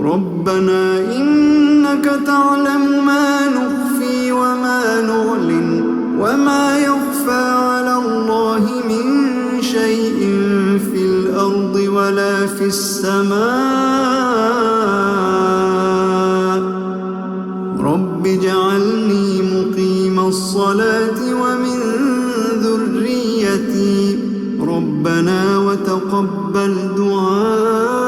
ربنا إنك تعلم ما نخفي وما نعلن وما يخفى على الله من شيء في الأرض ولا في السماء رب اجعلني مقيم الصلاة ومن ذريتي ربنا وتقبل دعاء.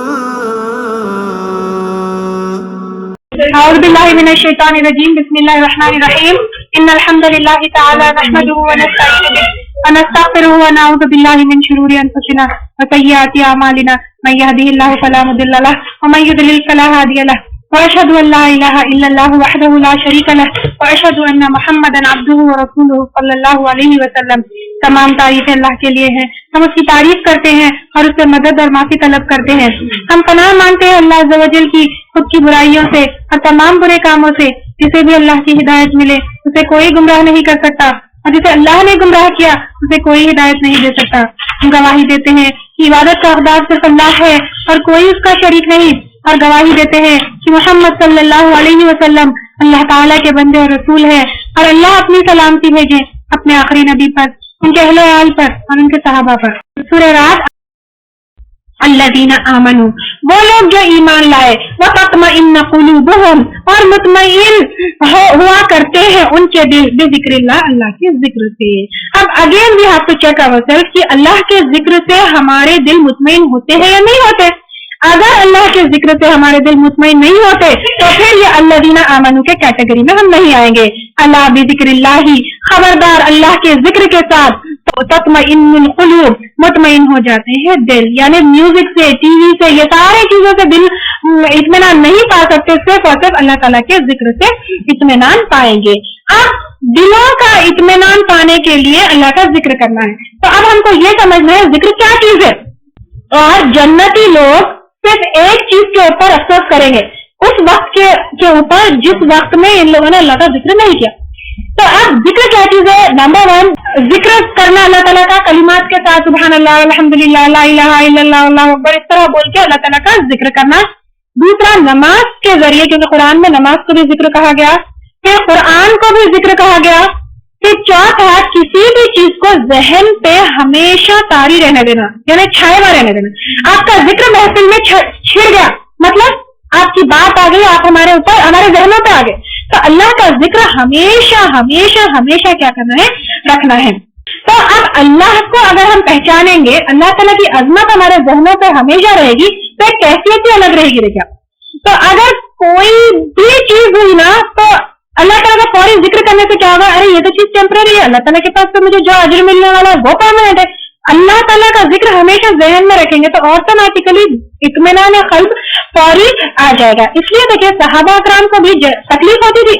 اعوذ باللہ من الشیطان الرجیم. بسم اللہ الرحمن الرحیم. ان الحمد للہ تعالی نحمده ونستعینه ونستغفره ونعوذ باللہ من شرور انفسنا وسیئات اعمالنا من يهده الله فلا مضل له ومن يضلل فلا هادي له واشهد ان لا اله الا الله وحده لا شريك له واشهد ان محمدا عبده ورسوله صلی اللہ علیہ وسلم. تمام تعریفیں اللہ کے لیے ہیں. ہم اس کی تعریف کرتے ہیں اور اس سے مدد اور معافی طلب کرتے ہیں. ہم پناہ مانگتے ہیں اللہ عز و جل کی خود کی برائیوں سے اور تمام برے کاموں سے. جسے بھی اللہ کی ہدایت ملے اسے کوئی گمراہ نہیں کر سکتا اور جسے اللہ نے گمراہ کیا اسے کوئی ہدایت نہیں دے سکتا. ہم گواہی دیتے ہیں کہ عبادت کا حقدار صرف اللہ ہے اور کوئی اس کا شریک نہیں، اور گواہی دیتے ہیں کہ محمد صلی اللہ علیہ وسلم اللہ تعالیٰ کے بندے اور رسول ہے. اور اللہ اپنی سلامتی بھیجے اپنے آخری نبی پر، ان کے اہل و عیال پر اور ان کے صحابہ پر. سورہ رات. الذین آمنوا، وہ لوگ جو ایمان لائے، وتطمئن قلوبہم، اور مطمئن ہوا کرتے ہیں ان کے دل بذکر اللہ، اللہ کے ذکر سے. اب again we have to check our self کہ اللہ کے ذکر سے ہمارے دل مطمئن ہوتے ہیں یا نہیں ہوتے. اگر اللہ کے ذکر سے ہمارے دل مطمئن نہیں ہوتے تو پھر یہ الذین آمنوا کے کیٹیگری میں ہم نہیں آئیں گے. اللہ بذکر اللہ، خبردار اللہ کے ذکر کے ساتھ تطمئن القلوب، مطمئن ہو جاتے ہیں دل. یعنی میوزک سے، ٹی وی سے، یہ سارے چیزوں سے دل اطمینان نہیں پا سکتے، صرف اور صرف اللہ تعالیٰ کے ذکر سے اطمینان پائیں گے. اب دلوں کا اطمینان پانے کے لیے اللہ کا ذکر کرنا ہے. تو اب ہم کو یہ سمجھنا ہے ذکر کیا چیز ہے. اور جنتی لوگ صرف ایک چیز کے اوپر افسوس کریں گے، اس وقت کے اوپر جس وقت میں ان لوگوں نے اللہ کا ذکر نہیں کیا. تو اب ذکر کیا چیز ہے؟ نمبر 1 ذکر کرنا اللہ تعالیٰ کا کلمات کے ساتھ، سبحان اللہ، الحمدللہ، لا الہ الا اللہ، اللہ اکبر، اس طرح بول کے اللہ تعالیٰ کا ذکر کرنا. دوسرا نماز کے ذریعے، کیونکہ قرآن میں نماز کو بھی ذکر کہا گیا، پھر قرآن کو بھی ذکر کہا گیا. پھر چوتھا کسی بھی چیز کو ذہن پہ ہمیشہ طاری رہنے دینا، یعنی چھائے ہوا رہنے دینا. آپ کا ذکر محفل میں چھڑ گیا، مطلب آپ کی بات آ گئی، آپ ہمارے اوپر، ہمارے ذہنوں پہ آ گئے. تو اللہ کا ذکر ہمیشہ ہمیشہ ہمیشہ کیا کرنا ہے؟ رکھنا ہے. تو اب اللہ کو اگر ہم پہچانیں گے، اللہ تعالیٰ کی عظمت ہمارے ذہنوں پہ ہمیشہ رہے گی، تو ایک کیفیت ہی الگ رہے گی. دیکھا، تو اگر کوئی بھی چیز ہوئی نا تو اللہ تعالیٰ کا فوری ذکر کرنے سے کیا ہوگا؟ ارے یہ تو چیز ٹیمپرری ہے، اللہ تعالیٰ کے پاس تو مجھے جو اجر ملنے والا ہے وہ پرماننٹ ہے. اللہ تعالیٰ کا ذکر ہمیشہ ذہن میں رکھیں گے تو آٹومیٹیکلی اطمینان قلب فوری آ جائے گا. اس لیے دیکھیں صحابہ اکرام کو بھی تکلیف ہوتی تھی،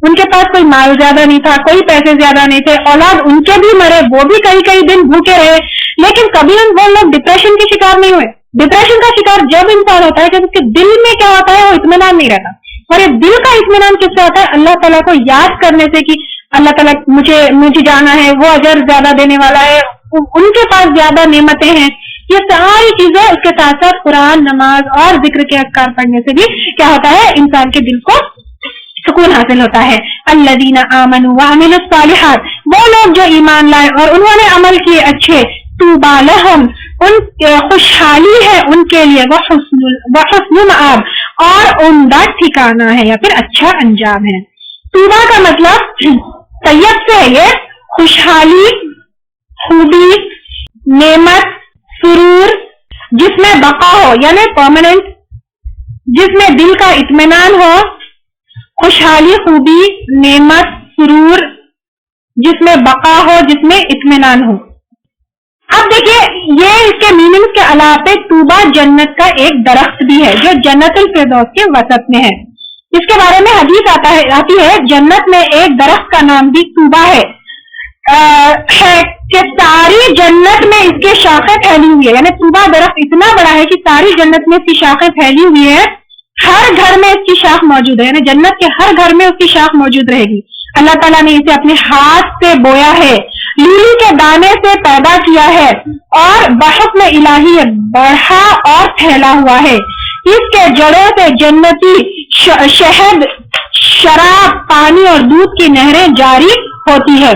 ان کے پاس کوئی مال زیادہ نہیں تھا، کوئی پیسے زیادہ نہیں تھے، اولاد ان کے بھی مرے، وہ بھی کئی دن بھوکے رہے، لیکن کبھی وہ لوگ ڈپریشن کے شکار نہیں ہوئے. ڈپریشن کا شکار جب انسان ہوتا ہے کہ اس کے دل میں کیا ہوتا ہے؟ وہ اطمینان نہیں رہتا. اور یہ دل کا اطمینان کس سے ہوتا ہے؟ اللہ تعالیٰ کو یاد کرنے سے کہ اللہ تعالیٰ مجھے جانا ہے، وہ اجر زیادہ دینے والا ہے، ان کے پاس زیادہ نعمتیں ہیں. یہ ساری چیزیں اس کے ساتھ ساتھ قرآن، نماز اور ذکر کے اذکار پڑھنے سے بھی کیا ہوتا ہے؟ انسان کے دل کو سکون حاصل ہوتا ہے. الذین آمنوا وعملوا الصالحات، وہ لوگ جو ایمان لائے اور انہوں نے عمل کیے اچھے، طوبی لہم، ان خوشحالی ہے ان کے لیے، وحسن مآب، اور عمدہ ٹھکانہ ہے یا پھر اچھا انجام ہے. طوبی کا مطلب طیب سے ہے، یہ خوشحالی، خوبی، نعمت، سرور، جس میں بقا ہو، یعنی پرماننٹ، جس میں دل کا اطمینان ہو. خوشحالی، خوبی، نعمت، سرور، جس میں بقا ہو، جس میں اطمینان ہو. اب دیکھیے یہ اس کے میننگ کے علاوہ طوبہ جنت کا ایک درخت بھی ہے جو جنت الفردوس کے وسط میں ہے. اس کے بارے میں حدیث آتی ہے جنت میں ایک درخت کا نام بھی طوبہ ہے کہ ساری جنت میں اس کی شاخیں پھیلی ہوئی ہے. یعنی طوبہ درخت اتنا بڑا ہے کہ ساری جنت میں اس کی شاخیں پھیلی ہوئی ہے، ہر گھر میں اس کی شاخ موجود ہے، یعنی جنت کے ہر گھر میں اس کی شاخ موجود رہے گی. اللہ تعالیٰ نے اسے اپنے ہاتھ سے بویا ہے، لیلی کے دانے سے پیدا کیا ہے اور بحکم الہی بڑھا اور پھیلا ہوا ہے. اس کے جڑوں سے جنتی شہد، شراب، پانی اور دودھ کی نہریں جاری ہوتی ہے۔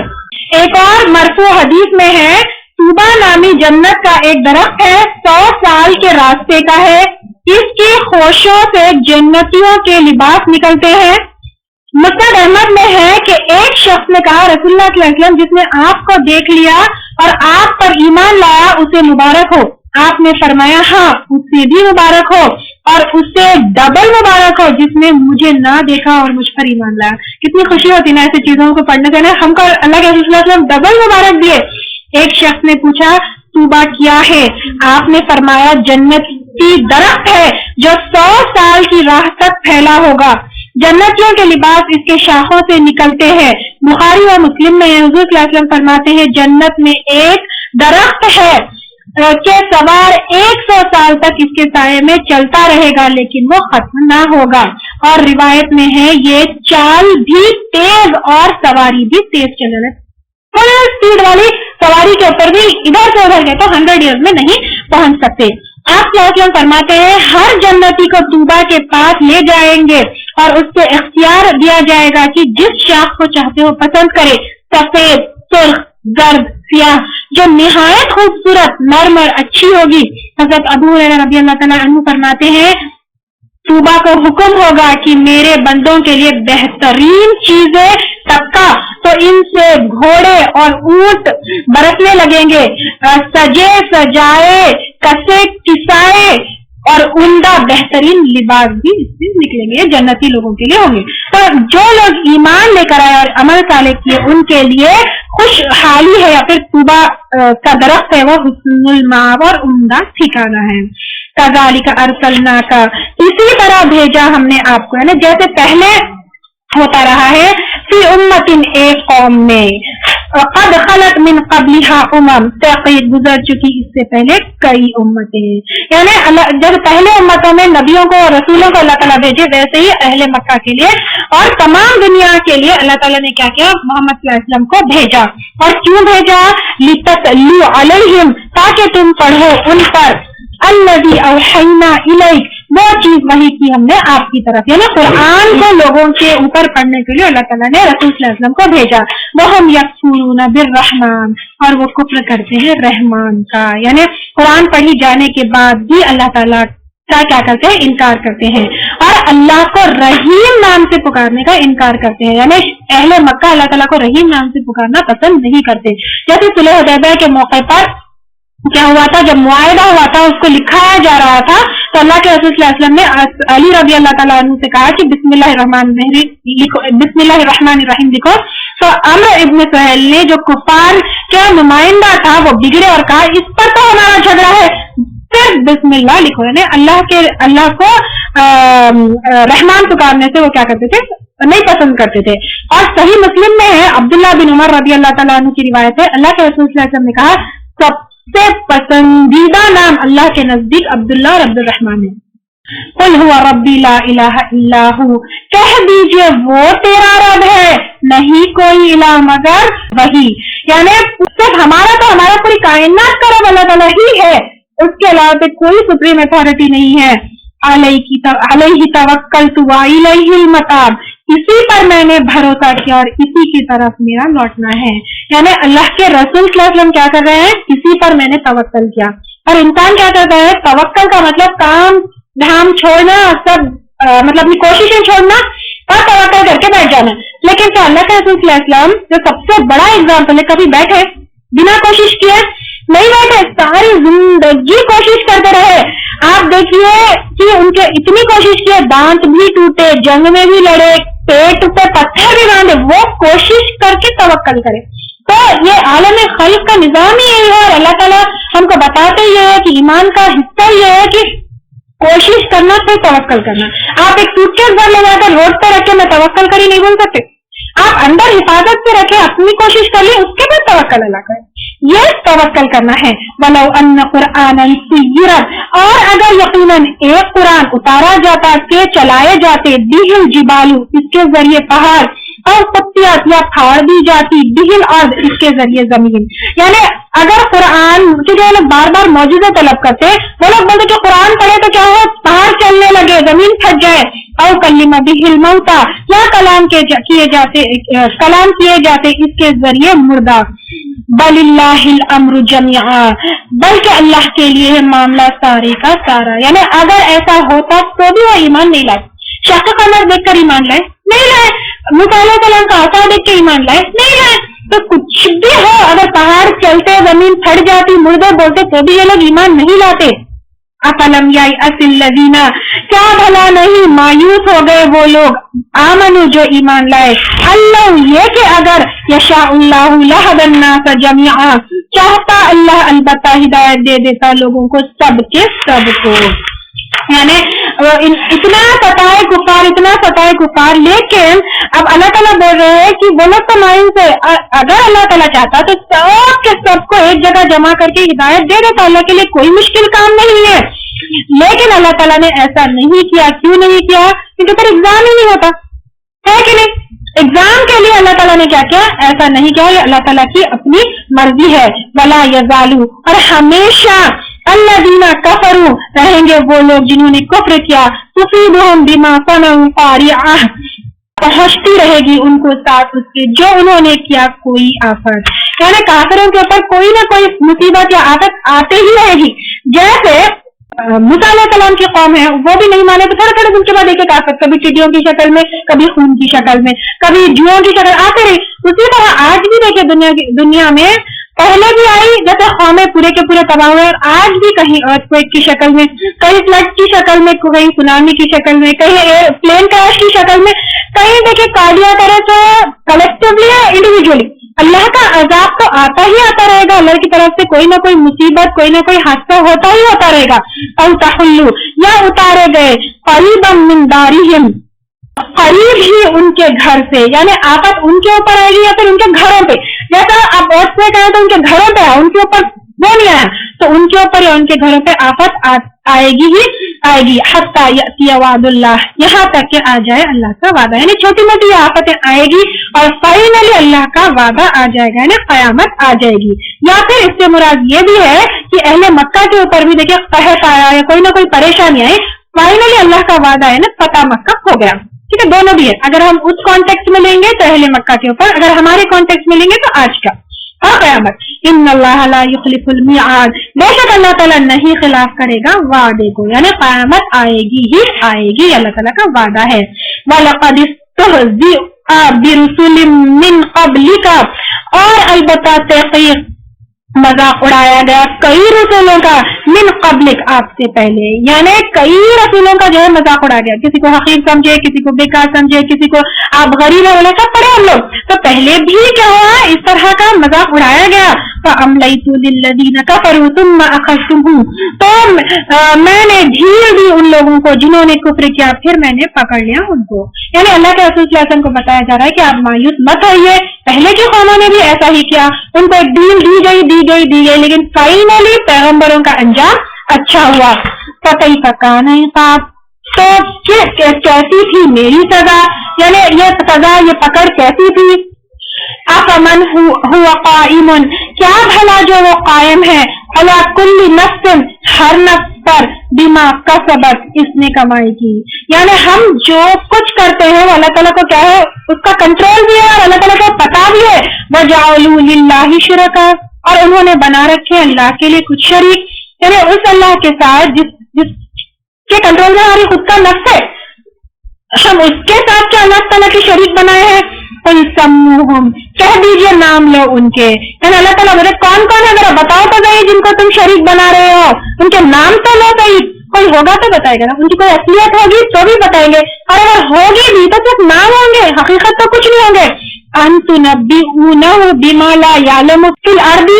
ایک اور مرفوع حدیث میں ہے، طوبیٰ نامی جنت کا ایک درخت ہے، 100 سال کے راستے کا ہے، اس کی خوشوں سے جنتیوں کے لباس نکلتے ہیں۔ مسند احمد میں ہے کہ ایک شخص نے کہا، رسول اللہ صلی اللہ علیہ وسلم، جس نے آپ کو دیکھ لیا اور آپ پر ایمان لایا اسے مبارک ہو۔ آپ نے فرمایا، ہاں اس سے بھی مبارک ہو اور اس سے ڈبل مبارک ہو جس نے مجھے نہ دیکھا اور مجھ پر ایمان لایا۔ کتنی خوشی ہوتی نا ایسی چیزوں کو پڑھنے سے، ہم کو اللہ کے رسول صلی اللہ علیہ وسلم ڈبل مبارک دیے۔ ایک شخص نے پوچھا، طوبیٰ کیا ہے؟ آپ نے فرمایا، جنت کی درخت ہے جو 100 سال کی راہ تک پھیلا ہوگا، جنتیوں کے لباس اس کے شاخوں سے نکلتے ہیں۔ بخاری اور مسلم میں حضور صلی اللہ علیہ وسلم فرماتے ہیں، جنت میں ایک درخت ہے کہ سوار 100 سال تک اس کے سائے میں چلتا رہے گا لیکن وہ ختم نہ ہوگا۔ اور روایت میں ہے، یہ چال بھی تیز اور سواری بھی تیز چلنا ہے، تھوڑی اسپیڈ والی سواری کے اوپر بھی ادھر سے ادھر گئے تو 100 ایئرز میں نہیں پہنچ سکتے۔ آپ صلی اللہ علیہ وسلم فرماتے ہیں، ہر جنتی کو طوبیٰ کے پاس لے جائیں گے اور اس سے اختیار دیا جائے گا کہ جس شاخ کو چاہتے ہو پسند کرے، سفید، سرخ، زرد، سیاہ، جو نہایت خوبصورت، نرم اور اچھی ہوگی۔ حضرت ابو ہریرہ رضی اللہ تعالیٰ عنہ فرماتے ہیں، طوبیٰ کو حکم ہوگا کہ میرے بندوں کے لیے بہترین چیزیں تبکا تو ان سے گھوڑے اور اونٹ برسنے لگیں گے، سجے سجائے، کسے کسائے اور عمدہ بہترین لباس بھی اس سے نکلیں گے، جنتی لوگوں کے لیے ہوں گے۔ تو جو لوگ ایمان لے کر آئے اور عمل صالح کیے ان کے لیے خوشحالی ہے، یا پھر طوبیٰ کا درخت ہے وہ حسن المآب اور عمدہ ٹھکانہ ہے۔ کذالک ارسلناک، اسی طرح بھیجا ہم نے آپ کو، یعنی جیسے پہلے ہوتا رہا ہے، فی امت، ایک قوم میں، قد خلت من قبلها تحقیق گزر چکی اس سے پہلے کئی امتیں، یعنی جب پہلے امتوں میں نبیوں کو اور رسولوں کو اللہ تعالیٰ بھیجے، ویسے ہی اہل مکہ کے لیے اور تمام دنیا کے لیے اللہ تعالیٰ نے کیا کیا، محمد صلی اللہ علیہ وسلم کو بھیجا۔ اور کیوں بھیجا؟ لتتلو علیہم، تاکہ تم پڑھو ان پر، الذی اوحینا الیک، وہ چیز وحی کی ہم نے آپ کی طرف، یعنی قرآن کو لوگوں کے اوپر پڑھنے کے لیے اللہ تعالیٰ نے رسول صلی اللہ علیہ وسلم کو بھیجا۔ وہم یکفرون بالرحمن، اور وہ کفر کرتے ہیں رحمان کا، یعنی قرآن پڑھی جانے کے بعد بھی اللہ تعالیٰ کا کیا کرتے ہیں، انکار کرتے ہیں، اور اللہ کو رحیم نام سے پکارنے کا انکار کرتے ہیں، یعنی اہل مکہ اللہ تعالیٰ کو رحیم نام سے پکارنا پسند نہیں کرتے۔ جیسے صلح حدیبیہ کے موقع پر کیا ہوا تھا، جب معاہدہ ہوا تھا اس کو لکھایا جا رہا تھا تو اللہ کے رسول صلی اللہ علیہ وسلم نے علی رضی اللہ تعالیٰ عنہ سے کہا کہ بسم اللہ الرحمن الرحیم لکھو۔ تو عمرو ابن سہیل نے جو کفار کا نمائندہ تھا وہ بگڑے اور کہا، اس پر تو ہمارا جھگڑا ہے، پھر بسم اللہ لکھو، یعنی اللہ کو رحمان پکارنے سے وہ کیا کرتے تھے، نہیں پسند کرتے تھے۔ اور صحیح مسلم میں ہے، عبداللہ بن عمر رضی اللہ تعالیٰ عنہ کی روایت ہے، اللہ کے رسول صلی اللہ علیہ وسلم نے کہا، سب سے پسندیدہ نام اللہ کے نزدیک عبداللہ اور عبد الرحمن ہے۔ قل هو ربی لا الہ الا هو، کہہ دیجئے وہ تیرا رب ہے، نہیں کوئی الہ مگر وہی، یعنی صرف ہمارا پوری کائنات کا رب اللہ تعالیٰ ہی ہے، اس کے علاوہ کوئی سپریم اتھارٹی نہیں ہے۔ علیہ توکلت والیہ المتاب، اسی پر میں نے بھروسہ کیا اور اسی کی طرف میرا لوٹنا ہے، یعنی اللہ کے رسول صلی اللہ علیہ وسلم کیا کر رہے ہیں، اسی پر میں نے توکل کیا۔ اور انسان کیا کرتا ہے، توکل کا مطلب کام دھام چھوڑنا، سب مطلب اپنی کوششیں چھوڑنا اور توکل کر کے بیٹھ جانا۔ لیکن کیا اللہ کے رسول صلی اللہ علیہ وسلم جو سب سے بڑا اگزامپل ہے، کبھی بیٹھے بنا کوشش کیے نہیں بیٹھے، ساری زندگی کوشش کرتے رہے۔ آپ دیکھیے کہ ان کے اتنی کوشش کی، دانت بھی ٹوٹے، جنگ میں بھی لڑے، پیٹ پہ پتھر بھی باندھے، وہ کوشش کر کے توکل کرے۔ تو یہ عالم خلق کا نظام ہی یہی ہے، اور اللہ تعالیٰ ہم کو بتاتے یہ ہے کہ ایمان کا حصہ یہ ہے کہ کوشش کرنا پھر توکل کرنا۔ آپ ایک سوٹ کیس بھر لے جا کر روڈ پہ رکھے میں توکل کری نہیں بول سکتے، آپ اندر حفاظت سے رکھے، اپنی کوشش کر لی، اس کے بعد توکل اللہ کرے، یہ توکل کرنا ہے۔ وَلَوْ أَنَّ قُرْآنًا سُيِّرَتْ، اور اگر یقیناً ایک قرآن اتارا جاتا کہ چلائے جاتے، بِهِ الْجِبَالُ، اس کے ذریعے پہاڑ، اور قطعت، یا پھاڑ دی جاتی، بِهِ الْأَرْض، اس کے ذریعے زمین، یعنی اگر قرآن کے جو لوگ بار بار معجزے طلب کرتے، وہ لوگ بولتے کہ قرآن پڑھے تو کیا ہو، پہاڑ چل چلنے لگے, زمین پھٹ جائے, او کلم بہل موتا, یا کلام کیے جاتے اس کے ذریعے مردہ. بل اللہ الامر جميعا, بلکہ اللہ کے لیے ہے معاملہ سارے کا سارا. یعنی اگر ایسا ہوتا تو بھی وہ ایمان نہیں لائے. شاہ کا قمر دیکھ کر ایمان لائے نہیں لائے, موسیٰ علیہ السلام کا عصا دیکھ کے ایمان لائے نہیں لائے. تو کچھ بھی ہو, اگر پہاڑ چلتے, زمین پھٹ جاتی, مردے بولتے, تو بھی یہ لوگ ایمان نہیں لاتے. افلم یئس الذین, کیا بھلا نہیں مایوس ہو گئے وہ لوگ, آمنو جو ایمان لائے, اللہ یہ کہ اگر یشاء اللہ لہدی الناس جميعا, چاہتا اللہ البتہ ہدایت دے دیتا لوگوں کو سب کے سب کو. یعنی اتنا ستائے کفار, لیکن اب اللہ تعالیٰ بول رہے ہیں کہ وہ لوگ تو مایوس ہے. اگر اللہ تعالیٰ چاہتا تو سب کے سب کو ایک جگہ جمع کر کے ہدایت دے دیتا. اللہ کے لیے کوئی مشکل کام نہیں ہے, لیکن اللہ تعالیٰ نے ایسا نہیں کیا. کیوں نہیں کیا؟ کیونکہ پھر ایگزام ہی نہیں ہوتا ہے کہ نہیں. ایگزام کے لیے اللہ تعالیٰ نے کیا کیا؟ ایسا نہیں کیا. یہ اللہ تعالیٰ کی اپنی مرضی ہے. ولا یزالو, اور ہمیشہ الذین کفروا, رہیں گے وہ لوگ جنہوں نے کفر کیا, تصیبہم بما صنعوا قارعہ, پہنچتی رہے گی ان کو ساتھ اس کے جو انہوں نے کیا کوئی آفت. یعنی کافروں کے اوپر کوئی نہ کوئی مصیبت یا آفت آتے ہی رہے گی. جیسے موسیٰ علیہ السلام کی قوم ہے, وہ بھی نہیں مانے تو تھوڑے تھوڑے دن کے بعد ایک آفت, کبھی ٹڈیوں کی شکل میں, کبھی خون کی شکل میں, کبھی جوؤں کی شکل آتے رہی. اسی طرح آج بھی دیکھیں دنیا میں پہلے بھی آئی, جیسے قومیں پورے کے پورے تباہ ہوئے, اور آج بھی کہیں ارتھکویک کی شکل میں, کہیں فلڈ کی شکل میں, کہیں سونامی کی شکل میں, کہیں پلین کریش کی شکل میں, کہیں دیکھیں کارڈیاک اریسٹ کلیکٹیولی یا انڈیویجلی. اللہ کا عذاب تو آتا ہی آتا رہے گا, اللہ کی طرف سے کوئی نہ کوئی مصیبت, کوئی نہ کوئی حادثہ ہوتا ہی ہوتا رہے گا. او تحلو, یا اتارے گئے, قریبا من دارہم, قریب ہی ان کے گھر سے, یعنی آفت ان کے اوپر آئے گی یا پھر ان کے گھروں پہ. جیسا اب اور سے کہا تو ان کے گھروں پہ, ان کے اوپر وہ نہیں آیا تو ان کے اوپر یا ان کے گھروں پہ آفت آئے گی ہی آئے گی. حتی یأتی وعد اللہ, یہاں تک کہ آ جائے اللہ کا وعدہ. یعنی چھوٹی موٹی آفتیں آئے گی اور فائنلی اللہ کا وعدہ آ جائے گا, یعنی قیامت آ جائے گی. یا پھر اس سے مراد یہ بھی ہے کہ اہل مکہ کے اوپر بھی دیکھیں قحط آیا یا کوئی نہ کوئی پریشانی آئی, فائنلی اللہ کا وعدہ ہے نا فتح مکہ ہو گیا. ٹھیک ہے, دونوں بھی ہے. اگر ہم اس کانٹیکٹ میں لیں گے تو اہل مکہ کے اوپر, اگر ہمارے کانٹیکٹ میں لیں گے تو آج کا قیامت. ان اللہ لا یخلف المیعاد, بے شک اللہ تعالیٰ نہیں خلاف کرے گا وعدے کو, یعنی قیامت آئے گی ہی آئے گی, اللہ تعالیٰ کا وعدہ ہے. وَلَقَدِ اسْتُهْزِئَ بِرُسُلٍ مِّن قَبْلِكَ, اور البتہ تحقیق مذاق اڑایا گیا کئی رسولوں کا, من قبلک, آپ سے پہلے, یعنی کئی رسولوں کا جو ہے مذاق اڑایا گیا. کسی کو حقیر سمجھے, کسی کو بیکار سمجھے, کسی کو آپ غریب ہیں, سب پڑھے ہم لوگ. تو پہلے بھی کیا ہوا, اس طرح کا مذاق اڑایا گیا. فَأَمْلَيْتُ لِلَّذِينَ كَفَرُوا ثُمَّ أَخَذْتُهُمْ, تو میں نے ڈھیل دی ان لوگوں کو جنہوں نے کفر کیا, پھر میں نے پکڑ لیا ان کو. یعنی اللہ کے رسول صلی اللہ علیہ وسلم کو بتایا جا رہا ہے کہ آپ مایوس مت ہوئیے, پہلے کی قوموں نے بھی ایسا ہی کیا, ان کو ایک ڈھیل دی گئی, لیکن فائنلی پیغمبروں کا انجام اچھا ہوا. فَكَيْفَ كَانَ عِقَابِ, تو کیسی تھی میری سزا, یعنی یہ سزا, یہ پکڑ کیسی تھی. أَفَمَنْ هُوَ قَائِمٌ, کیا بھلا جو وہ قائم ہے, عَلَى كُلِّ نَفْسٍ, ہر نفس پر, بِمَا كَسَبَتْ, اس نے کمائی کی. یعنی ہم جو کچھ کرتے ہیں وہ اللہ تعالیٰ کو کیا ہے, اس کا کنٹرول بھی ہے اور اللہ تعالیٰ کو پتا بھی ہے. وَجَعَلُوا لِلَّهِ شُرَكَاءَ, اور انہوں نے بنا رکھے اللہ کے لیے کچھ شریک, یعنی اس اللہ کے ساتھ جس کے کنٹرول میں ہماری خود کا نفس ہے, ہم اس کے ساتھ کیا اللہ تعالیٰ کے شریک بنائے ہیں. قُلْ سَمُّوهُمْ, کہہ دیجئے نام لو ان کے, یعنی اللہ تعالیٰ بولے کون کون ہے, ذرا بتاؤ تو صحیح جن کو تم شریک بنا رہے ہو, ان کے نام تو لو صحیح. کوئی ہوگا تو بتائے گا نا, ان کی کوئی اصلیت ہوگی تو بھی بتائیں گے, اور اگر ہوگی بھی تو صرف نام ہوں گے, حقیقت تو کچھ نہیں ہوں گے. أَن تُنَبِّئُونَهُ بِمَا لَا يَعْلَمُ فِي الْأَرْضِ,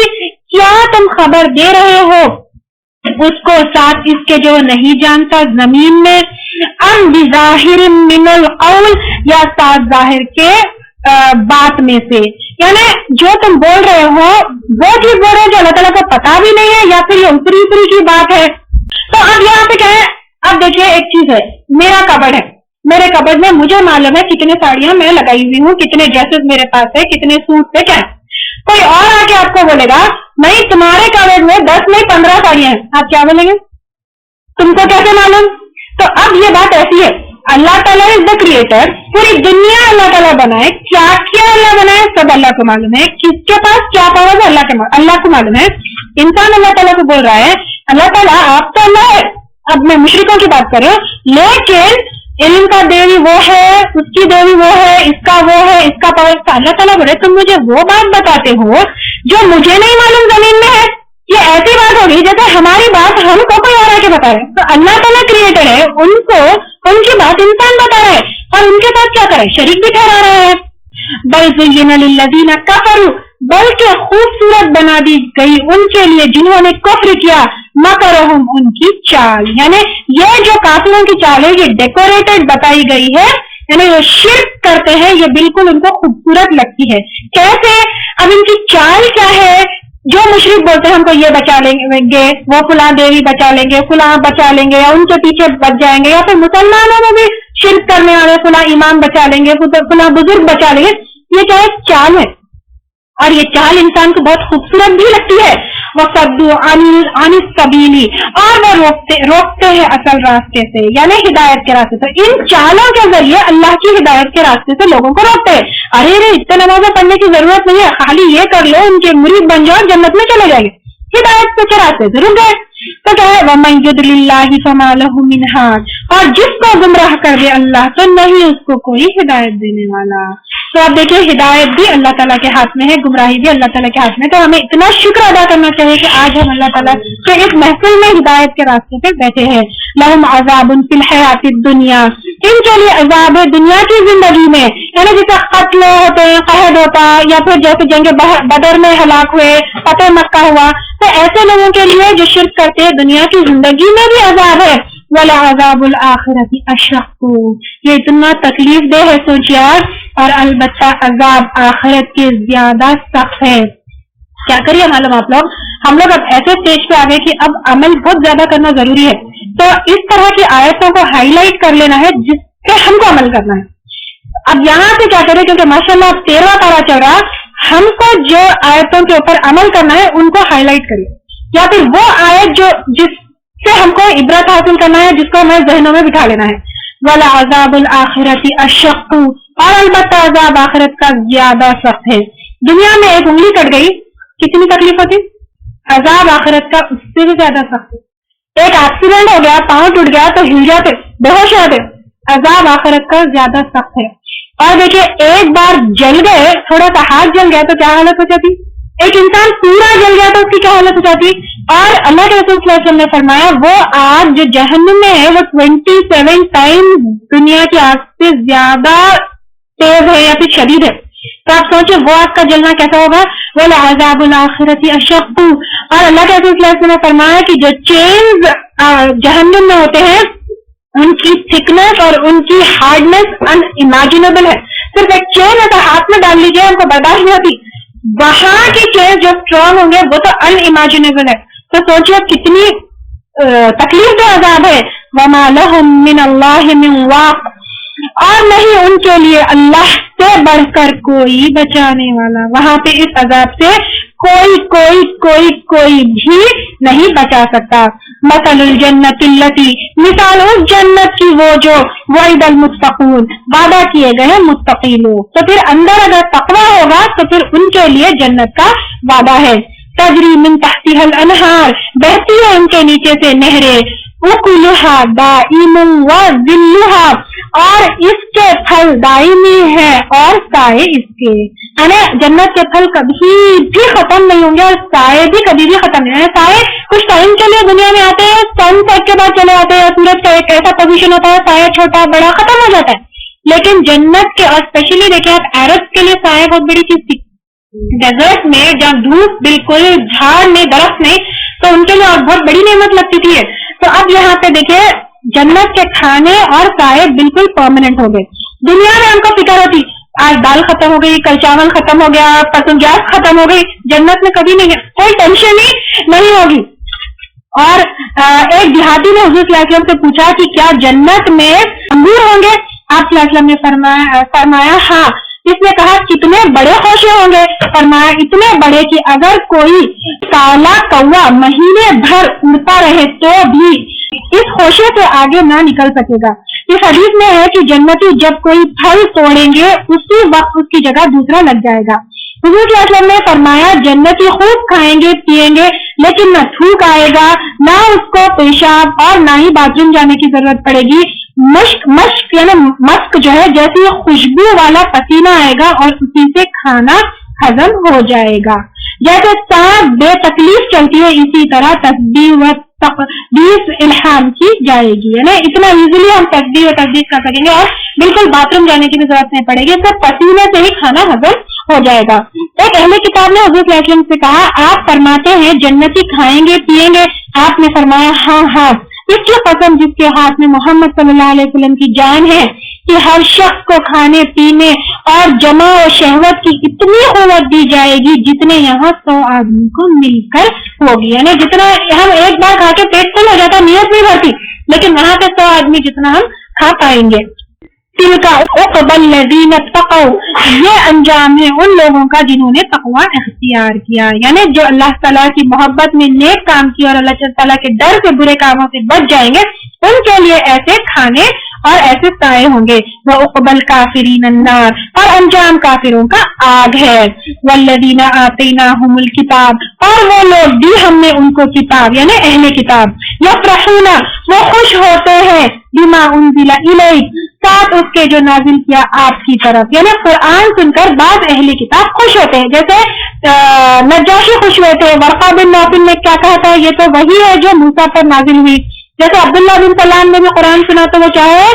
کیا تم خبر دے رہے ہو اس کو ساتھ اس کے جو نہیں جانتا زمین میں. أَم بِظَاهِرٍ مِّنَ الْقَوْلِ, یا ساتھ ظاہر کے بات میں سے, یعنی جو تم بول رہے ہو وہ چیز بول رہے ہو جو اللہ تعالیٰ کو پتا بھی نہیں ہے, یا پھر یہ اوپری اوپری کی بات ہے. تو اب یہاں پہ کیا ہے, اب دیکھیے ایک چیز ہے, میرا کبڈ ہے, میرے کبڈ میں مجھے معلوم ہے کتنے ساڑیاں میں لگائی ہوئی ہوں, کتنے ڈریسز میرے پاس ہے, کتنے سوٹ ہے, کیا ہے. کوئی اور آ کے آپ کو بولے گا نہیں تمہارے کبڈ میں 10 نہیں 15 ساڑیاں ہیں, آپ کیا بولیں گے, تم کو کیسے معلوم. تو اب یہ بات ایسی ہے، اللہ تعالیٰ از دا کریٹر، پوری دنیا اللہ تعالیٰ بنائے، کیا کیا اللہ بنائے سب اللہ کو معلوم ہے، کس کے پاس کیا پاور ہے اللہ کو معلوم ہے. انسان اللہ تعالیٰ کو بول رہا ہے اللہ تعالیٰ آپ تو اللہ ہے. اب میں مشرکوں کی بات کر رہا ہوں، لیکن علم کا دیوی وہ ہے، اس کی دیوی وہ ہے، اس کا وہ ہے، اس کا پاور. اللہ تعالیٰ بولے تم مجھے وہ بات بتاتے ہو جو مجھے نہیں معلوم زمین میں ہے. یہ ایسی بات ہوگی جیسے ہماری بات ہم کو کوئی اور آ کے بتا رہے. تو اللہ تعالیٰ کریٹر ہے، ان کی بات انسان بتا رہا ہے اور ان کے ساتھ کیا کرے، شریک بھی ٹھہرا رہا ہے. بل زین للذین کفروا، بلکہ خوبصورت بنا دی گئی ان کے لیے جنہوں نے کفر کیا، مکرہم، ان کی چال. یعنی یہ جو کافروں کی چال ہے یہ ڈیکوریٹڈ بتائی گئی ہے، یعنی وہ شرک کرتے ہیں، یہ بالکل ان کو خوبصورت لگتی ہے. کیسے؟ اب ان کی چال کیا ہے؟ جو مشرک بولتے ہیں ہم کو یہ بچا لیں گے، وہ فلاں دیوی بچا لیں گے، فلاں بچا لیں گے، یا ان کے پیچھے بچ جائیں گے، یا پھر مسلمانوں میں بھی شرک کرنے والے فلاں امام بچا لیں گے، فلاں بزرگ بچا لیں گے. یہ کیا ہے؟ چال ہے. اور یہ چال انسان کو بہت خوبصورت بھی لگتی ہے. وَصَدُّوا عَنِ السَّبِيلِ، اور وہ روکتے ہیں اصل راستے سے، یعنی ہدایت کے راستے سے. ان چالوں کے ذریعے اللہ کی ہدایت کے راستے سے لوگوں کو روکتے ہیں. ارے اتنے نمازیں پڑھنے کی ضرورت نہیں ہے، خالی یہ کر لو، ان کے مرید بن جاؤ، جنت میں چلے جائیں گے. ہدایت کے راستے سے رک گئے. تو کیا ہے؟ وَمَن يُضْلِلِ اللَّهُ فَمَا لَهُ مِنْ هَادٍ، اور جس کو گمراہ کر دے اللہ تو نہیں اس کو کوئی ہدایت دینے والا. تو آپ دیکھیں ہدایت بھی اللہ تعالیٰ کے ہاتھ میں ہے، گمراہی بھی اللہ تعالیٰ کے ہاتھ میں. تو ہمیں اتنا شکر ادا کرنا چاہیے کہ آج ہم اللہ تعالیٰ کے اس محفل میں ہدایت کے راستے پہ بیٹھے ہیں. لہم عذاب فی الحیات الدنیا، ان کے لیے عذاب ہے دنیا کی زندگی میں، یعنی جیسے قتل ہوتے ہیں، قحط ہوتا، یا پھر جیسے جنگ بدر میں ہلاک ہوئے، فتح مکہ ہوا، تو ایسے لوگوں کے لیے جو شرک کرتے ہیں دنیا کی زندگی میں بھی عذاب ہے. وَلَعَذَابُ الْآخِرَةِ أَشَقُّ، یہ اتنا تکلیف دہ ہے سوچیے. اور البتہ عذاب آخرت کے زیادہ سخت ہے. کیا کریے معلوم آپ لوگ، ہم لوگ اب ایسے اسٹیج پہ آ گئے کہ اب عمل بہت زیادہ کرنا ضروری ہے. تو اس طرح کی آیتوں کو ہائی لائٹ کر لینا ہے جس پہ ہم کو عمل کرنا ہے. اب یہاں سے کیا کریں، کیونکہ ماشاءاللہ اب 13واں پارہ چل رہا، ہم کو جو آیتوں کے اوپر عمل کرنا ہے ان کو ہائی لائٹ کریے، یا پھر وہ آیت جو جس سے ہم کو عبرت حاصل کرنا ہے، جس کو ہمیں ذہنوں میں بٹھا لینا ہے. وَلَعَذَابُ الْآخِرَةِ أَشَقُّ، اور البتہ عذاب آخرت کا زیادہ سخت ہے. دنیا میں ایک انگلی کٹ گئی کتنی تکلیف ہوتی، عذاب آخرت کا اس سے بھی زیادہ سخت ہے. ایک ایکسیڈنٹ ہو گیا، پاؤں ٹوٹ گیا تو ہل جاتے، بے ہوش ہو جاتے، عذاب آخرت کا زیادہ سخت ہے. اور دیکھیے ایک بار جل گئے، تھوڑا سا ہاتھ جل گیا تو کیا حالت ہو جاتی، ایک انسان پورا جل گیا تو اس کی کیا حالت ہو جاتی. اور اللہ کے رسول صلی اللہ علیہ وسلم نے فرمایا وہ آگ جو جہنم میں ہے وہ 27 ٹائم دنیا کی آگ سے زیادہ تیز ہے یا پھر شدید ہے. تو آپ سوچیں وہ آگ کا جلنا کیسا ہوگا. وَلَعَذَابُ الْآخِرَةِ أَشَقُّ، اور اللہ کے رسول صلی اللہ علیہ وسلم نے فرمایا کہ جو چینز جہنم میں ہوتے ہیں ان کی تھکنس اور ان کی ہارڈنس ان امیجنیبل ہے. صرف ایک چین ایسا ہاتھ میں ڈال لیجیے ان کو برداشت نہیں ہوتی، وہاں کی چین جو اسٹرانگ ہوں گے وہ تو ان امیجنیبل ہے. تو سوچیے کتنی تکلیف دہ عذاب ہے. وَمَا لَهُم مِّنَ اللَّهِ مِن وَاقٍ، اور نہیں ان کے لیے اللہ سے بڑھ کر کوئی بچانے والا. وہاں پہ اس عذاب سے کوئی کوئی کوئی کوئی بھی نہیں بچا سکتا. مثل الجنت التی، مثال اس جنت کی وہ جو وعد المتقون، وعدہ کیے گئے ہیں متقی لوگ. تو پھر اندر اگر تقویٰ ہوگا تو پھر ان کے لیے جنت کا وعدہ ہے. تجری من تحتها الانہار، بہتی ہے ان کے نیچے سے نہریں. اکلها دائم وذلها، اور اس کے پھل دائمی ہے اور سائے اس کے، یعنی جنت کے پھل کبھی بھی ختم نہیں ہوں گے اور سائے بھی کبھی بھی ختم نہیں ہوں گے. سائے کچھ ٹائم کے لیے دنیا میں آتے ہیں، سن سیٹ کے بعد چلے آتے ہیں، سورج کا ایک ایسا پوزیشن ہوتا ہے سایہ چھوٹا بڑا ختم ہو جاتا ہے. لیکن جنت کے، اور اسپیشلی دیکھیں آپ عرب کے لیے سایہ بہت بڑی چیز تھی. ڈیزرٹ میں جہاں دھوپ بالکل جھاڑ نہیں درخت نہیں، تو ان کے لیے اور بہت بڑی نعمت لگتی تھی. تو اب یہاں پہ دیکھیں جنت کے کھانے اور سائے بالکل پرماننٹ ہو گئے. دنیا میں ہم کو فکر ہوتی آج دال ختم ہو گئی، کل چاول ختم ہو گیا، پرسوں گیس ختم ہو گئی. جنت میں کبھی نہیں، کوئی ٹینشن ہی نہیں ہوگی. اور ایک دیہاتی نے حضور صلی اللہ علیہ وسلم سے پوچھا کہ کیا جنت میں انگور ہوں گے؟ آپ صلی اللہ علیہ وسلم نے فرمایا ہاں. اس نے کہا کتنے بڑے خوشے ہوں گے؟ فرمایا اتنے بڑے کہ اگر کوئی کالا کوا مہینے بھر اڑتا رہے تو بھی اس خوشے سے آگے نہ نکل سکے گا۔ اس حدیث میں ہے کہ جنتی جب کوئی پھل توڑیں گے اسی وقت اس کی جگہ دوسرا لگ جائے گا۔ حضور صلی اللہ علیہ وسلم نے فرمایا جنتی خوب کھائیں گے پیئیں گے لیکن نہ تھوک آئے گا، نہ اس کو پیشاب اور نہ ہی باتھ روم جانے کی ضرورت پڑے گی۔ مشک یعنی مسک جو ہے جیسی خوشبو والا پسینہ آئے گا اور اسی سے کھانا ہضم ہو جائے گا۔ جیسے سانس بے تکلیف چلتی ہے اسی طرح تسبیح و تقدیس الہام کی جائے گی، یعنی اتنا ایزیلی ہم تسبیح و تقدیس کر سکیں گے اور بالکل باتھ روم جانے کی بھی ضرورت نہیں پڑے گی، اس کا پسینے سے ہی کھانا ہضم ہو جائے گا۔ ایک اہل کتاب نے حضور صلی اللہ علیہ وسلم سے کہا آپ فرماتے ہیں جنتی کھائیں گے پیئیں گے؟ آپ نے فرمایا ہاں ہاں، اس کی قسم جس کے ہاتھ میں محمد صلی اللہ علیہ وسلم کی جان ہے کہ ہر شخص کو کھانے پینے اور جمع و شہوت کی اتنی قوت دی جائے گی جتنے یہاں 100 آدمی کو مل کر ہوگی، یعنی جتنا ہم ایک بار کھا کے پیٹ فل ہو جاتا نیت نہیں بھرتی، لیکن وہاں پہ 100 آدمی جتنا ہم کھا پائیں گے۔ تلک عقبی الذین اتقوا، یہ انجام ہے ان لوگوں کا جنہوں نے تقوی اختیار کیا، یعنی جو اللہ تعالیٰ کی محبت میں نیک کام کی اور اللہ تعالیٰ کے ڈر سے برے کاموں سے بچ جائیں گے، ان کے لیے ایسے کھانے اور ایسے سائے ہوں گے۔ وعقبی الکافرین النار، اور انجام کافروں کا آگ ہے۔ والذین آتیناہم الکتاب، اور وہ لوگ دی ہم نے ان کو کتاب یعنی اہل کتاب، یفرحون، وہ خوش ہوتے ہیں، بما انزل الیک، ساتھ اس کے جو نازل کیا آپ کی طرف، یعنی قرآن سن کر بعض اہل کتاب خوش ہوتے ہیں، جیسے نجاشی خوش ہوئے تھے۔ ورقہ بن نوفل نے کیا کہا تھا، یہ تو وہی ہے جو موسیٰ پر نازل ہوئی۔ جیسے عبداللہ بن سلام نے بھی قرآن سنا تو وہ چاہے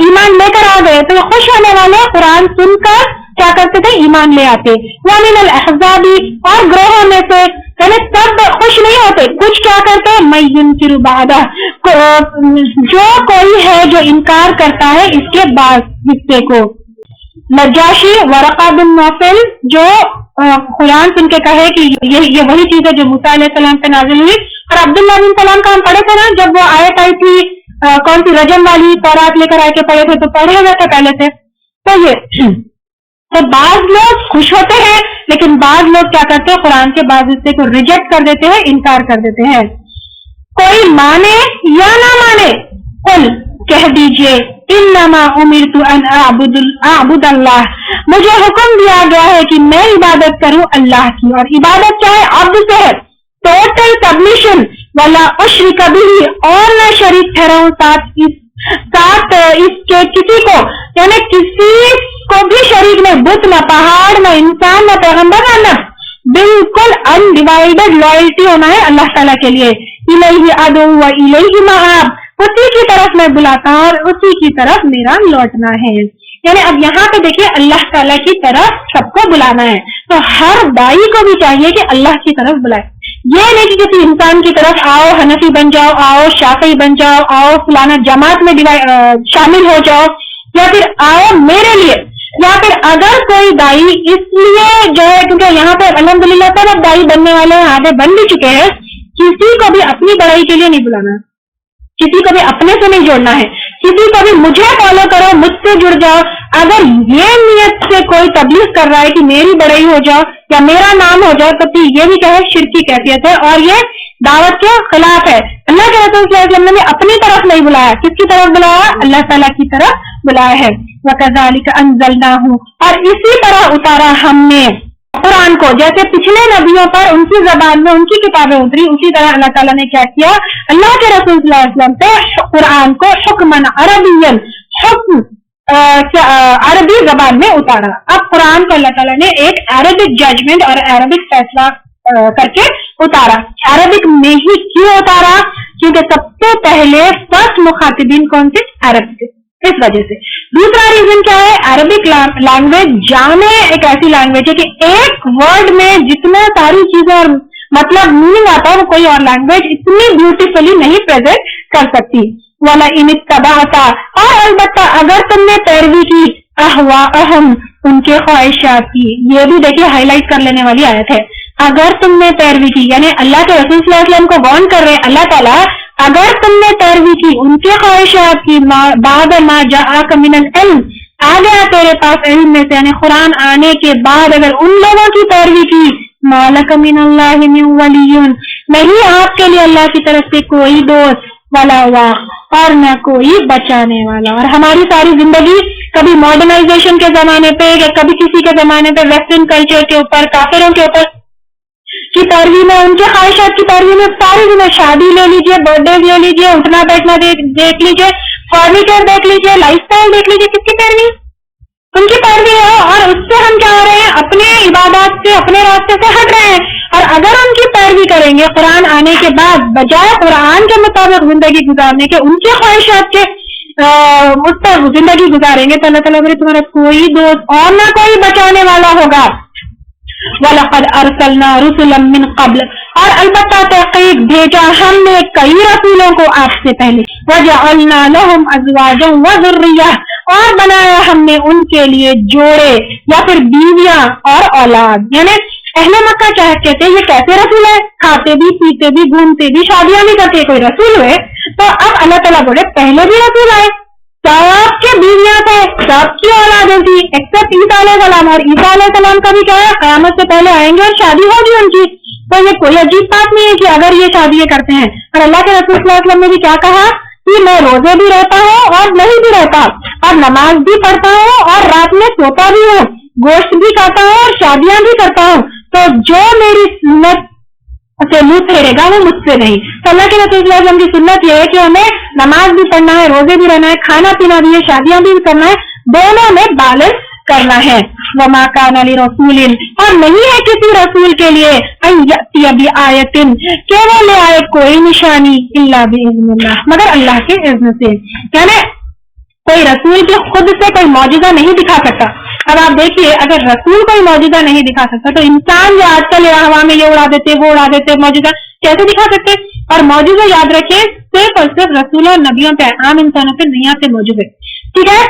ایمان لے کر آ گئے، تو یہ خوش ہونے والے قرآن سن کر کیا کرتے تھے، ایمان لے آتے۔ ومن الاحزاب، اور گروہوں میں سے، یعنی سب خوش نہیں ہوتے، کچھ کیا کرتے ہیں، من ینکر بعدہ، جو کوئی ہے جو انکار کرتا ہے اس کے بعد حصے کو۔ نجاشی ورقہ بن نوفل جو قرآن سن کے کہے کہ یہ وہی چیز ہے جو موسیٰ علیہ السلام پہ نازل ہوئی، اور عبداللہ بن سلام کا ہم پڑھے تھے نا جب وہ آیت آئی تھی کون سی رجم والی، تورات لے کر آئے کے پڑھے تھے تو پڑھے ہوئے تھے پہلے سے۔ تو یہ تو بعض لوگ خوش ہوتے ہیں لیکن بعض لوگ کیا کرتے ہیں، قرآن کے بعض حصے کو ریجیکٹ کر دیتے ہیں، انکار کر دیتے ہیں۔ کوئی مانے یا نہ مانے، قل، کہہ دیجئے، انما امرت ان اعبد اللہ، مجھے حکم دیا گیا ہے کہ میں عبادت کروں اللہ کی، اور عبادت چاہے عبد سے ہے، ٹوٹل سبمیشن، ولا اشرک بہ، اور نہ شریک ٹھہراؤں ساتھ اس کے کسی کو، یعنی کسی کو بھی شریک نہیں، بت نہ پہاڑ نہ انسان نہ پیغمبر نہ، بالکل انڈیوائڈیڈ لوئلٹی ہونا ہے اللہ تعالیٰ کے لیے۔ الیہ ادعو و الیہ مآب، اسی کی طرف میں بلاتا ہوں اور اسی کی طرف میرا لوٹنا ہے۔ یعنی اب یہاں پہ دیکھیے اللہ تعالیٰ کی طرف سب کو بلانا ہے، تو ہر دائی کو بھی چاہیے کہ اللہ کی طرف بلائے، یہ نہیں کہ کسی انسان کی طرف آؤ حنفی بن جاؤ، آؤ شافعی بن جاؤ، آؤ فلانا جماعت میں شامل ہو جاؤ، یا پھر آؤ میرے لیے، یا پھر اگر کوئی دائی اس لیے جو ہے کیونکہ یہاں پہ الحمدللہ سب دائی بننے والے ہیں، آدھے بن بھی چکے ہیں، کسی کو بھی اپنی بڑائی کے لیے نہیں بلانا، کسی کو بھی اپنے سے نہیں جوڑنا ہے، کسی کو بھی مجھے فالو کرو، مجھ سے جڑ جاؤ۔ اگر یہ نیت سے کوئی تبلیغ کر رہا ہے کہ میری بڑائی ہو جاؤ یا میرا نام ہو جاؤ، تو پھر یہ بھی کہے شرک کی کیفیت ہے اور یہ دعوت کے خلاف ہے۔ اللہ کے رسول صلی اللہ علیہ وسلم نے اپنی طرف نہیں بلایا، کس کی طرف بلایا، اللہ تعالیٰ کی طرف بلایا ہے۔ وَكَذَلِكَ أَنزَلْنَاهُ، اور اسی طرح اتارا ہم نے قرآن کو، جیسے پچھلے نبیوں پر ان کی زبان میں ان کی کتابیں اتری، اسی طرح اللہ تعالیٰ نے کیا کیا، اللہ کے رسول صلی اللہ علیہ وسلم پہ قرآن کو حکمن عربین، حکم عربی زبان میں اتارا۔ اب قرآن کو اللہ تعالیٰ نے ایک عربک ججمنٹ اور عربک فیصلہ کر کے اتارا۔ عربک میں ہی کیوں اتارا؟ کیونکہ سب سے پہلے فرسٹ مخاطبین کون سے؟ عرب تھے، اس وجہ سے۔ دوسرا ریزن کیا ہے؟ عربک لینگویج جامع ایک ایسی لینگویج ہے کہ ایک ورڈ میں جتنا ساری چیزیں اور مطلب میننگ آتا ہے وہ کوئی اور لینگویج اتنی بیوٹیفلی نہیں پریزنٹ کر سکتی۔ والا انتباہتا، اور البتہ اگر تم نے پیروی کی، اہواءہم، ان کے خواہشات کی، یہ بھی دیکھیے ہائی لائٹ کر لینے والی آیت ہے۔ اگر تم نے پیروی کی، یعنی اللہ کے رسول صلی اللہ علیہ وسلم کو وارن کر رہے اللہ تعالیٰ، اگر تم نے پیروی کی ان کے خواہشات کی، بعد ما جاءک من العلم، آ گیا تیرے پاس علم میں سے، یعنی قرآن آنے کے بعد اگر ان لوگوں کی پیروی کی، ما لک من اللہ من ولی، نہیں آپ کے لیے اللہ کی طرف سے کوئی دوست، ولا واق، اور نہ کوئی بچانے والا. اور ہماری ساری زندگی کبھی ماڈرنائزیشن کے زمانے پہ یا کبھی کسی کے زمانے پہ ویسٹرن کلچر کے اوپر، کافروں کے اوپر کی پیروی میں، ان کے خواہشات کی پیروی میں ساری زندگی، شادی لے لیجیے، برتھ ڈے لے لیجیے، اٹھنا بیٹھنا دیکھ لیجیے، فرنیچر دیکھ لیجیے، لائف اسٹائل دیکھ لیجیے، کس کی پیروی؟ ان کی پیروی ہے. اور اس سے ہم کیا ہو رہے ہیں؟ اپنے عبادات سے، اپنے راستے سے ہٹ رہے ہیں. اور اگر ان کی پیروی کریں گے قرآن آنے کے بعد، بجائے قرآن کے مطابق زندگی گزارنے کے، ان کی خواہشات کے اس پر زندگی گزاریں گے، تو اللہ تعالیٰ میرے تمہارا کوئی دوست اور نہ کوئی بچانے والا ہوگا. وَلَقَدْ أَرْسَلْنَا رُسُلًا مِّن قَبْلِ، اور البتہ تحقیق بھیجا ہم نے کئی رسولوں کو آپ سے پہلے. وَجَعَلْنَا لَهُمْ أَزْوَاجًا وَذُرِّيَّةً، اور بنایا ہم نے ان کے لیے جوڑے یا پھر بیویاں اور اولاد. یعنی اہل مکہ کیا کہتے ہیں؟ یہ کیسے رسول ہے؟ کھاتے بھی، پیتے بھی، گھومتے بھی، شادیاں بھی کرتے، کوئی رسول ہوئے؟ تو اب اللہ تعالیٰ بولے پہلے بھی رسول آئے، سب کے بیویاں تھے، سب کی اولادیں تھی، ایکسپٹ عیسیٰ علیہ السلام. اور عیسیٰ علیہ السلام کا بھی کیا ہے؟ قیامت سے پہلے آئیں گے اور شادی ہوگی ان کی. تو یہ کوئی عجیب بات نہیں ہے کہ اگر یہ شادی کرتے ہیں. اور اللہ کے رسول صلی اللہ علیہ وسلم نے بھی کیا کہا کہ میں روزے بھی رہتا ہوں اور نہیں بھی رہتا، اور نماز بھی پڑھتا ہوں اور رات میں سوتا بھی ہوں، گوشت بھی کھاتا ہوں اور شادیاں بھی کرتا ہوں. تو جو میری سنت سے منہ پھیرے گا وہ مجھ سے نہیں. تو اللہ کے رسول صلی اللہ علیہ وسلم کی سنت یہ ہے کہ ہمیں نماز بھی پڑھنا ہے، روزے بھی رہنا ہے، کھانا پینا بھی ہے، شادیاں بھی کرنا ہے، دونوں میں بیلنس کرنا ہے. وما کان لرسول، اور نہیں ہے کسی رسول کے لیے ان یأتی بآیۃ، کہ وہ لے آئے کوئی نشانی، الا باذن اللہ، مگر اللہ کے اذن سے. یعنی کوئی رسول بھی خود سے کوئی معجزہ نہیں دکھا سکتا. اب آپ دیکھیے اگر رسول کوئی معجزہ نہیں دکھا سکتا تو انسان جو آج کل ہوا میں یہ اڑا دیتے وہ اڑا دیتے، معجزہ کیسے دکھا سکتے؟ اور معجزہ یاد رکھیں صرف اور صرف رسولوں اور نبیوں پہ، عام انسانوں پہ نہیں آتے معجزے، ٹھیک ہے؟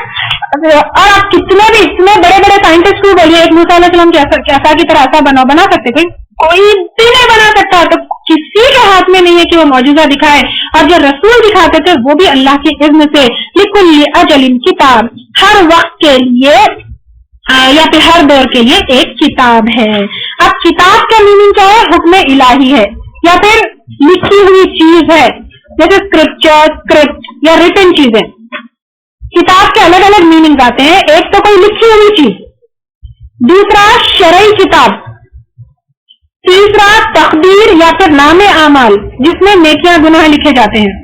اور آپ کتنے بھی اتنے بڑے بڑے سائنٹسٹ کو بولیے ایک موسیٰ علیہ السلام کیسا کی طرح ایسا بنا سکتے تھے؟ کوئی بھی نہیں بنا سکتا. تو کسی کے ہاتھ میں نہیں ہے کہ وہ معجزہ دکھائے. اور جو رسول دکھاتے تھے وہ بھی اللہ کے اذن سے. لکل اجل کتاب، ہر وقت کے لیے یا پھر ہر دور کے لیے ایک کتاب ہے. اب کتاب کا میننگ کیا ہے؟ حکم الہی ہے یا پھر لکھی ہوئی چیز ہے، جیسے اسکرپچر، اسکرپٹ یا ریٹن چیزیں. کتاب کے الگ الگ میننگ آتے ہیں. ایک تو کوئی لکھی ہوئی چیز، دوسرا شرعی کتاب، تیسرا تقدیر یا پھر نام اعمال جس میں نیکیاں گناہ لکھے جاتے ہیں.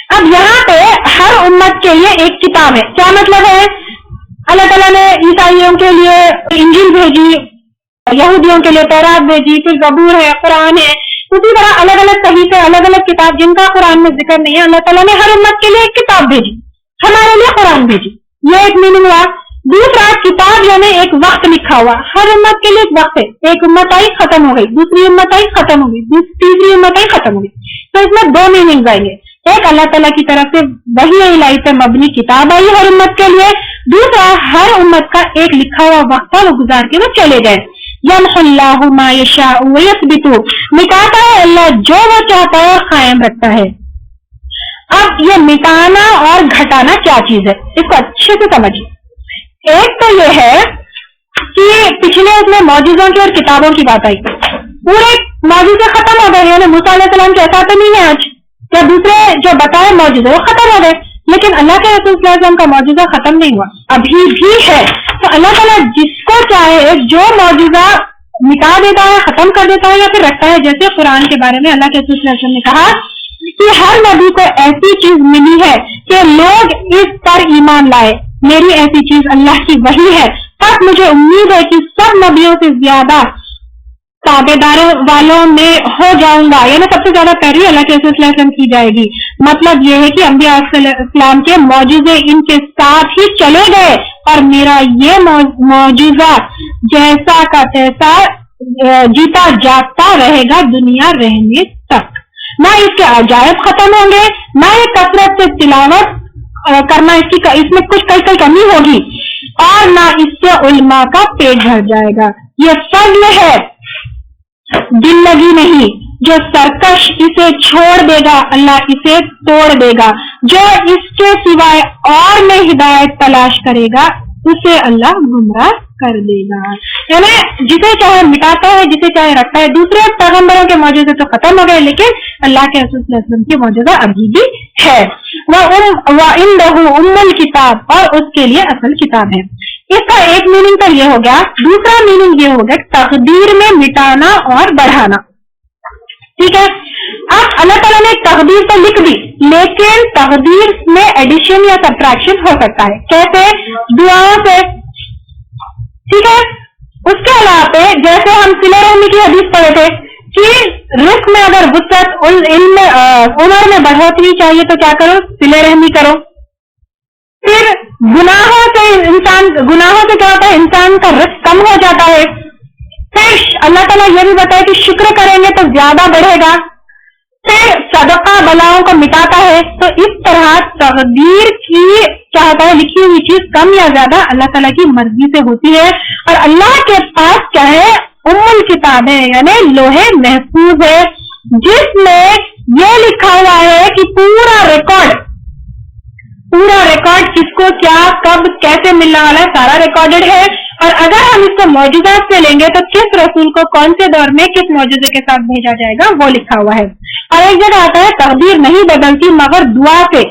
اب یہاں پہ ہر امت کے لیے ایک کتاب ہے. کیا مطلب ہے؟ اللہ تعالیٰ نے عیسائیوں کے لیے انجیل بھیجی، یہودیوں کے لیے تورات بھیجی، پھر زبور ہے، قرآن ہے. اسی طرح الگ الگ صحیفے، الگ الگ کتاب جن کا قرآن میں ذکر نہیں ہے، اللہ تعالیٰ نے ہر امت کے لیے ایک کتاب بھیجی، ہمارے لیے قرآن بھیجی. یہ ایک میننگ ہوا. دوسرا کتاب یعنی ایک وقت لکھا ہوا، ہر امت کے لیے ایک وقت ہے. ایک امت آئی ختم ہو گئی، دوسری امت آئی ختم ہو گئی، تیسری امت آئی ختم ہو گئی. تو اس میں دو میننگ آئیں گے. ایک اللہ تعالیٰ کی طرف سے وحی الہی پہ مبنی کتاب آئی ہر امت کے لیے، دوسرا ہر امت کا ایک لکھا ہوا وقت ہے وہ گزار کے وہ چلے گئے. یمحو اللہ ما یشاء ویثبت، مٹاتا ہے اللہ جو وہ چاہتا ہے اور قائم رکھتا ہے. اب یہ مٹانا اور گھٹانا کیا چیز ہے اس کو اچھے سے سمجھیے. ایک تو یہ ہے کہ پچھلے اس میں معجزوں کی اور کتابوں کی بات آئی، پورے معجزے ختم ہو گئے. یعنی موسیٰ علیہ السلام جیسا تو نہیں ہے آج، یا دوسرے جو بتائے معجزے وہ ختم ہو گئے، لیکن اللہ کے رسول صلی اللہ علیہ وسلم کا معجزہ ختم نہیں ہوا، ابھی بھی ہے. تو اللہ تعالیٰ جس کو چاہے جو معجزہ مٹا دیتا ہے، ختم کر دیتا ہے یا پھر رکھتا ہے. جیسے قرآن کے بارے میں اللہ کے رسول صلی اللہ علیہ وسلم نے کہا کہ ہر نبی کو ایسی چیز ملی ہے کہ لوگ اس پر ایمان لائے. میری ایسی چیز اللہ کی وحی ہے، بس مجھے امید ہے کہ سب نبیوں سے زیادہ تابع داروں والوں میں ہو جاؤں گا، یعنی سب سے زیادہ پیروی اللہ کے رسول صلی اللہ علیہ وسلم کی جائے گی. مطلب یہ ہے کہ انبیاء علیہ السلام کے معجزے ان کے ساتھ ہی چلے گئے، اور میرا یہ معجزہ جیسا کا تیسا جیتا جاگتا رہے گا دنیا رہنے تک. نہ اس کے عجائب ختم ہوں گے، نہ یہ کثرت سے تلاوت کرنا اس میں کچھ کئی کمی ہوگی، اور نہ اس سے علماء کا پیٹ بھر جائے گا. یہ فضل ہے، دل لگی نہیں. جو سرکش اسے چھوڑ دے گا اللہ اسے توڑ دے گا، جو اس کے سوائے اور میں ہدایت تلاش کرے گا اسے اللہ گمراہ کر دے گا. یعنی جسے چاہے مٹاتا ہے, جسے چاہے رکھتا ہے. دوسرے پیغمبروں کے معجزے تو ختم ہو گئے, لیکن اللہ کے رسول صلی اللہ علیہ وسلم کی معجزہ ابھی بھی ہے. وَعِنْدَهُ أُمُّ الْكِتَابِ, اور اس کے لیے اصل کتاب ہے. اس کا ایک میننگ تو یہ ہو گیا. دوسرا میننگ یہ ہو گیا تقدیر میں مٹانا اور بڑھانا. ٹھیک ہے. اب اللہ تعالیٰ نے تقدیر تو لکھ دی, لیکن تقدیر میں ایڈیشن یا سبٹریکشن ہو سکتا ہے. کیسے؟ دعاؤں سے. ٹھیک ہے. اس کے علاوہ جیسے ہم صلہ رحمی کی حدیث پڑھے تھے کہ رزق میں اگر وسعت علم عمر میں بڑھوتری چاہیے تو کیا کرو؟ صلہ رحمی کرو. پھر گناہوں سے کیا ہوتا ہے؟ انسان کا رزق کم ہو جاتا ہے. پھر اللہ تعالیٰ یہ بھی بتایا کہ شکر کریں گے تو زیادہ بڑھے گا. پھر صدقہ بلاؤں کو مٹاتا ہے. تو اس طرح تقدیر کی کیا ہوتا ہے؟ لکھی ہوئی چیز کم یا زیادہ اللہ تعالیٰ کی مرضی سے ہوتی ہے. اور اللہ کے پاس کیا ہے؟ ام الکتاب ہے, یعنی لوہے محفوظ ہے, جس میں یہ لکھا ہوا ہے کہ پورا ریکارڈ کس کو کیا کب کیسے ملنے والا ہے, سارا ریکارڈڈ ہے. اور اگر ہم اس کو معجزات سے لیں گے تو کس رسول کو کون سے دور میں کس معجزے کے ساتھ بھیجا جائے گا وہ لکھا ہوا ہے. اور ایک جگہ آتا ہے تقدیر نہیں بدلتی مگر دعا سے.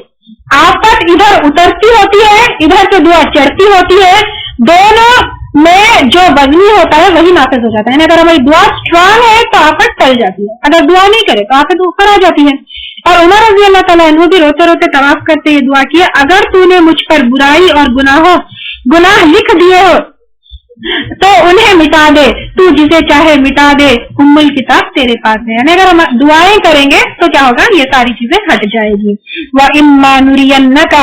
آفت ادھر اترتی ہوتی ہے, ادھر سے دعا چڑھتی ہوتی ہے. دونوں میں جو وزنی ہوتا ہے وہی نافذ ہو جاتا ہے. یعنی اگر ہماری دعا اسٹرانگ ہے تو آفت ٹل جاتی ہے, اگر دعا نہیں کرے تو آفت اوپر آ جاتی ہے. اور عمر رضی اللہ تعالیٰ عنہ بھی روتے روتے طواف کرتے یہ دعا کی, اگر تو نے مجھ پر برائی اور گناہ لکھ دیے ہو تو انہیں مٹا دے, تو جسے چاہے مٹا دے, ام الکتاب تیرے پاس ہے. یعنی اگر ہم دعائیں کریں گے تو کیا ہوگا؟ یہ ساری چیزیں ہٹ جائے گی. وَإِمَّا نُرِيَنَّكَ,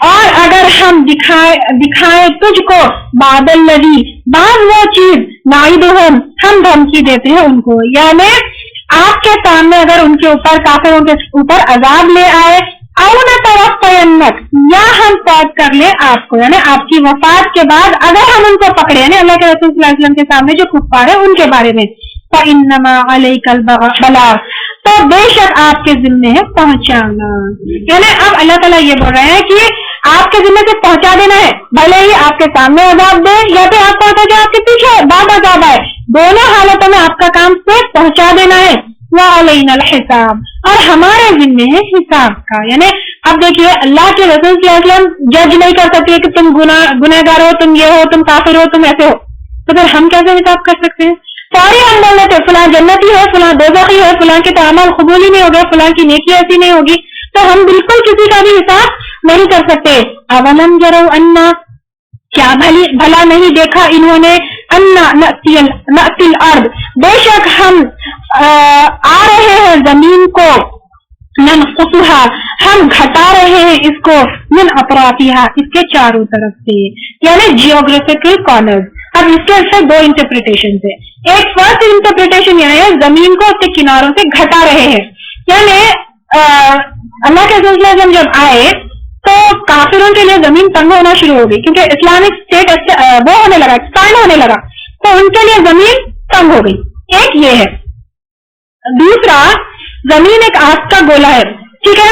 اور اگر ہم دکھائیں تجھ کو بعض الذی, بعض وہ چیز, نعیدہم, ہم دھمکی دیتے ہیں ان کو. یعنی آپ کے سامنے اگر ان کے اوپر کافروں کے اوپر عذاب لے آئے, او نتوفینک, یا ہم فوت کر لیں آپ کو, یعنی آپ کی وفات کے بعد اگر ہم ان کو پکڑے, یعنی اللہ کے رسول صلی اللہ علیہ وسلم کے سامنے جو کفار ہے ان کے بارے میں, فإنما علیک البلاغ, تو بے شک آپ کے ذمے ہے پہنچانا. یعنی اب اللہ تعالیٰ یہ بول رہے ہیں کہ آپ کے ذمے سے پہنچا دینا ہے, بھلے ہی آپ کے سامنے عذاب دے یا پھر آپ پہنچا جائے آپ کے پیچھے بعد عذاب آئے, دونوں حالتوں میں آپ کا کام صرف پہنچا دینا ہے. وعلینا الحساب, اور ہمارے ذمے ہے حساب کا. یعنی اب دیکھیے اللہ کے رسول صلی اللہ علیہ وسلم جج نہیں کر سکتے کہ تم گنہگار ہو, تم یہ ہو, تم کافر ہو, تم ایسے ہو, تو پھر ہم کیسے حساب کر سکتے ہیں؟ سارے ہم بول رہے تھے فلاں جنتی ہے, فلاں دوزخی ہے, فلاں کے اعمال قبول ہی نہیں ہوگا, فلاں کی نیکی ایسی نہیں ہوگی, تو ہم بالکل کسی کا بھی حساب نہیں کر سکتے. اولم یروا انا, کیا بھلا نہیں دیکھا انہوں نے, انا نأتی الارض, بے شک ہم آ رہے ہیں زمین کو, ننقصها, ہم گھٹا رہے ہیں اس کو, من اطرافها, اس کے چاروں طرف سے, یعنی جیوگرافیکل کارنرز. اب اس کے اچھا دو انٹرپریٹیشن ہے. ایک فرسٹ انٹرپریٹیشن یہ ہے زمین کو اس کے کناروں سے گھٹا رہے ہیں, یعنی اللہ کے سلسلے میں جب آئے تو کافروں کے لیے زمین تنگ ہونا شروع ہو گئی, کیونکہ اسلامک اسٹیٹ وہ ہونے لگا, ایکسپینڈ ہونے لگا, تو ان کے لیے زمین تنگ ہو گئی. ایک یہ ہے. دوسرا, زمین ایک آگ کا گولا ہے, ٹھیک ہے.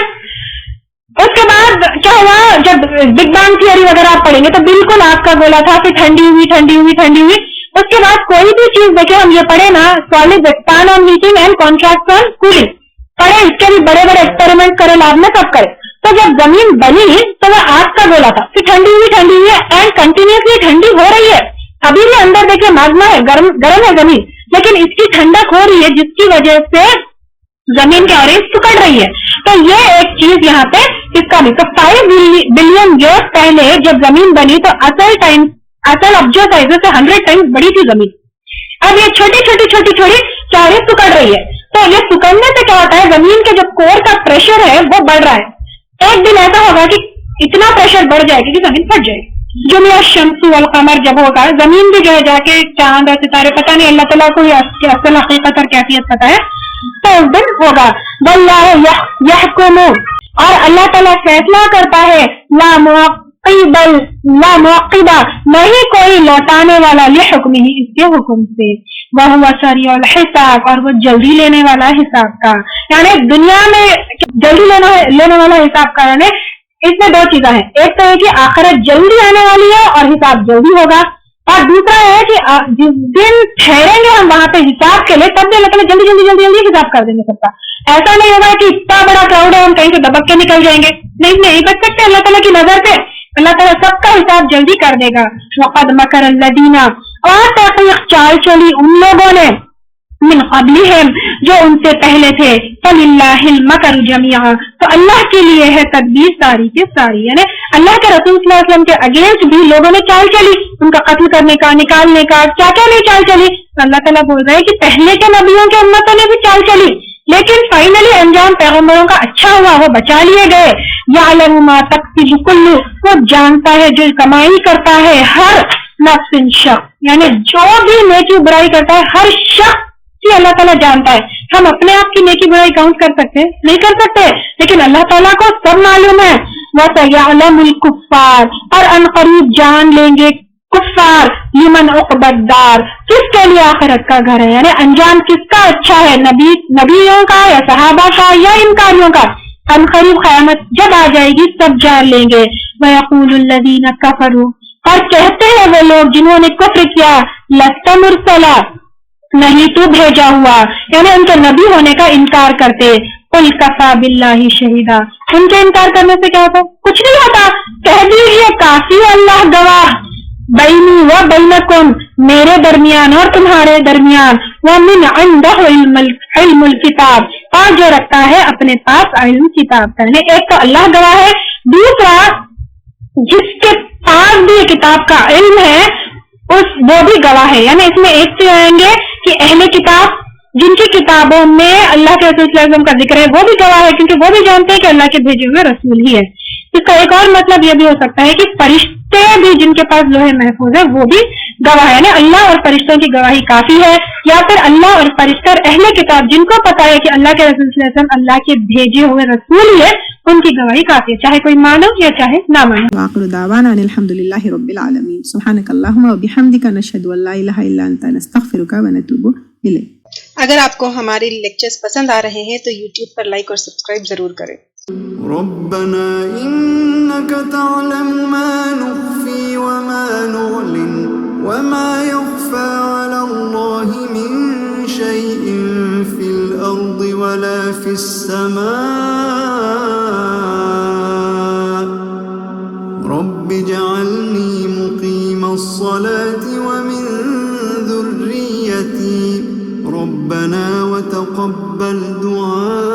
اس کے بعد کیا ہوا, جب بگ بینگ تھیوری وغیرہ آپ پڑھیں گے تو بالکل آگ کا گولا تھا, پھر ٹھنڈی ہوئی. اس کے بعد کوئی بھی چیز دیکھیں, ہم یہ پڑھے نا, solid expand on heating and contract on cooling پڑھے, اس کے بھی بڑے ایکسپیریمنٹ کرے, لاب میں سب کرے. تو جب زمین بنی تو وہ آگ کا گولا تھا, پھر ٹھنڈی ہوئی اینڈ کنٹینیوسلی ٹھنڈی ہو رہی ہے. ابھی بھی اندر دیکھیں ماگما ہے, گرم ہے زمین, لیکن اس کی ٹھنڈک ہو رہی ہے جس کی وجہ سے زمین کیا ہو رہی ہے, سکڑ رہی ہے. تو یہ ایک چیز یہاں پہ اس کا بھی. تو 5 بلین ایئر پہلے جب زمین بنی تو اصل ابجو سائز سے 100 ٹائمز بڑی تھی زمین. اب یہ چھوٹی کیا ہے, سکڑ رہی ہے. تو یہ سکڑنے سے کیا ہوتا ہے, زمین کے جو کور کا پریشر ہے وہ بڑھ رہا ہے. ایک دن ایسا ہوگا کہ اتنا پریشر بڑھ جائے گا کہ زمین پھٹ جائے گی. جمعہ الشمس والقمر جب ہوگا, زمین بھی جو ہے جا کے چاند اور ستارے, پتہ نہیں اللہ تعالیٰ کو اصل حقیقت اور کیفیت پتہ ہے, تو اس دن ہوگا. واللہ یحکم, اور اللہ تعالیٰ فیصلہ کرتا ہے, لا معقب, نہیں کوئی لوٹانے والا لحکمہ, اس کے حکم سے. وہو سریع الحساب, اور وہ جلدی لینے والا حساب کا. یعنی دنیا میں جلدی لینے والا حساب کا, یعنی اس میں دو چیزیں ہیں، ایک تو ہے کہ آخرت جلدی آنے والی ہے اور حساب جلدی ہوگا، اور دوسرا ہے کہ جس دن ٹھہریں گے ہم وہاں پہ حساب کے لیے تب بھی اللہ تعالیٰ جلدی جلدی جلدی جلدی حساب کر دیں گے سب کا. ایسا نہیں ہوگا کہ اتنا بڑا کراؤڈ ہے ہم کہیں سے دبک کے نکل جائیں گے، نہیں بچ سکتے اللہ تعالیٰ کی نظر پہ. اللہ تعالیٰ سب کا حساب جلدی کر دے گا. وقد مکر الذین، اور تحقیق چال چلی ان لوگوں نے، من قبلہم جو ان سے پہلے تھے، فللہ المکر جمیعا، تو اللہ کے لیے ہے تدبیر ساری کی ساری. یعنی اللہ کے رسول صلی اللہ علیہ وسلم کے اگینسٹ بھی لوگوں نے چال چلی، ان کا قتل کرنے کا، نکالنے کا، کیا کیا نہیں چال چلی. تو اللہ تعالیٰ بول رہے ہیں کہ پہلے کے نبیوں کے امتوں نے بھی چال چلی، لیکن فائنلی انجام پیغمبروں کا اچھا ہوا، وہ بچا لیے گئے. یعلم ما تکسب کل، وہ جانتا ہے جو کمائی کرتا ہے ہر نفس شخص، یعنی جو بھی نیکی برائی کرتا ہے ہر شخص کی اللہ تعالیٰ جانتا ہے. ہم اپنے آپ کی نیکی برائی کاؤنٹ کر سکتے نہیں کر سکتے، لیکن اللہ تعالیٰ کو سب معلوم ہے. وَسَيَعْلَمُ الْكُفَّارَ، اور ان قریب جان لیں گے کفار، لمن عقبى الدار، کس کے لیے آخرت کا گھر ہے، یعنی انجام کس کا اچھا ہے، نبیوں کا یا صحابہ کا یا انکاریوں کا. ان قریب قیامت جب آ جائے گی سب جان لیں گے. وَيَقُولُ الَّذِينَ كَفَرُوا، اور کہتے ہیں وہ لوگ جنہوں نے کفر کیا، لَسْتَ مُرْسَلًا، نہیں تو بھیجا ہوا، یعنی ان کے نبی ہونے کا انکار کرتے. قُلْ كَفَى بِاللَّهِ شَهِيدًا، ان کے انکار کرنے سے کیا ہوتا؟ کچھ نہیں ہوتا. کہہ دیجیے کافی اللہ گواہ، بینی و بینکم، میرے درمیان اور تمہارے درمیان، وَمِنْ عِنْدَهُ عِلْمُ الْكِتَابِ، اور جو رکھتا ہے اپنے پاس علم کتاب کا. یعنی ایک تو اللہ گواہ ہے، دوسرا جس کے پاس بھی کتاب کا علم ہے وہ بھی گواہ ہے. یعنی اس میں ایک چیز آئیں گے کہ اہل کتاب جن کی کتابوں میں اللہ کے رسول صلی اللہ علیہ وسلم کا ذکر ہے وہ بھی گواہ ہے، کیونکہ وہ بھی جانتے ہیں کہ اللہ کے بھیجے ہوئے رسول ہی ہے. اس کا ایک اور مطلب یہ بھی ہو سکتا ہے کہ فرشتے بھی جن کے پاس لوح محفوظ ہے وہ بھی گواہ ہے. یعنی اللہ اور فرشتوں کی گواہی کافی ہے، یا پھر اللہ اور فرشتہ اہل کتاب جن کو پتا ہے کہ اللہ کے رسول صلی اللہ علیہ وسلم اللہ کے بھیجے ہوئے رسول ہی ہے، ان کی گواہی کافی ہے، چاہے کوئی مانو یا چاہے نہ مانو. وآخر دعوانا ان الحمدللہ رب العالمین. سبحانک اللہم وبحمدک، نشہد ان لا الہ الا انت، نستغفرک ونتوب الیک. اگر آپ کو ہمارے لیکچرز پسند آ رہے ہیں تو یوٹیوب پر لائک اور سبسکرائب ضرور کریں. ربنا إنك تعلم ما نخفي وما نعلن وما يخفى على الله من شيء في الأرض ولا في السماء. رب اجعلني مقيم الصلاة ومن ذريتي ربنا وتقبل دعاء.